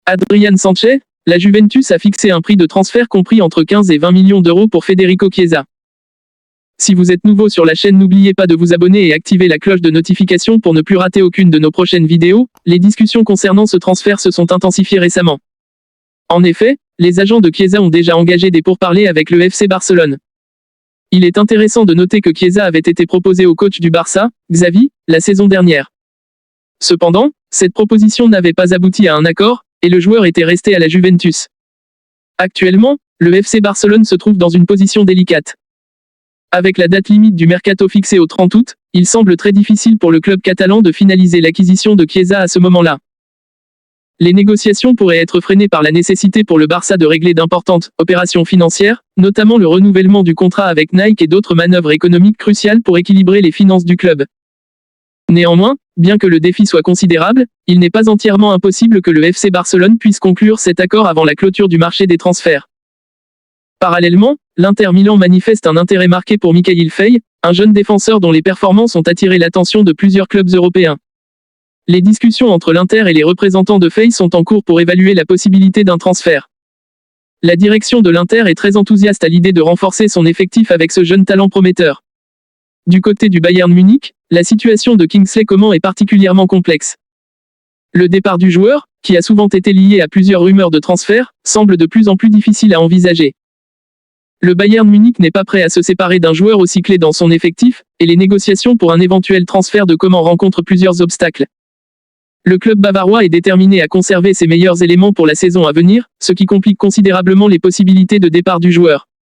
Adrián Sanchez, la Juventus a fixé un prix de transfert compris entre 15 et 20 millions d'euros pour Federico Chiesa. Si vous êtes nouveau sur la chaîne, n'oubliez pas de vous abonner et activer la cloche de notification pour ne plus rater aucune de nos prochaines vidéos. Les discussions concernant ce transfert se sont intensifiées récemment. En effet, les agents de Chiesa ont déjà engagé des pourparlers avec le FC Barcelone. Il est intéressant de noter que Chiesa avait été proposé au coach du Barça, Xavi, la saison dernière. Cependant, cette proposition n'avait pas abouti à un accord, et le joueur était resté à la Juventus. Actuellement, le FC Barcelone se trouve dans une position délicate. Avec la date limite du mercato fixée au 30 août, il semble très difficile pour le club catalan de finaliser l'acquisition de Chiesa à ce moment-là. Les négociations pourraient être freinées par la nécessité pour le Barça de régler d'importantes opérations financières, notamment le renouvellement du contrat avec Nike et d'autres manœuvres économiques cruciales pour équilibrer les finances du club. Néanmoins, bien que le défi soit considérable, il n'est pas entièrement impossible que le FC Barcelone puisse conclure cet accord avant la clôture du marché des transferts. Parallèlement, l'Inter Milan manifeste un intérêt marqué pour Mikayil Faye, un jeune défenseur dont les performances ont attiré l'attention de plusieurs clubs européens. Les discussions entre l'Inter et les représentants de Faye sont en cours pour évaluer la possibilité d'un transfert. La direction de l'Inter est très enthousiaste à l'idée de renforcer son effectif avec ce jeune talent prometteur. Du côté du Bayern Munich, la situation de Kingsley Coman est particulièrement complexe. Le départ du joueur, qui a souvent été lié à plusieurs rumeurs de transfert, semble de plus en plus difficile à envisager. Le Bayern Munich n'est pas prêt à se séparer d'un joueur aussi clé dans son effectif, et les négociations pour un éventuel transfert de Coman rencontrent plusieurs obstacles. Le club bavarois est déterminé à conserver ses meilleurs éléments pour la saison à venir, ce qui complique considérablement les possibilités de départ du joueur.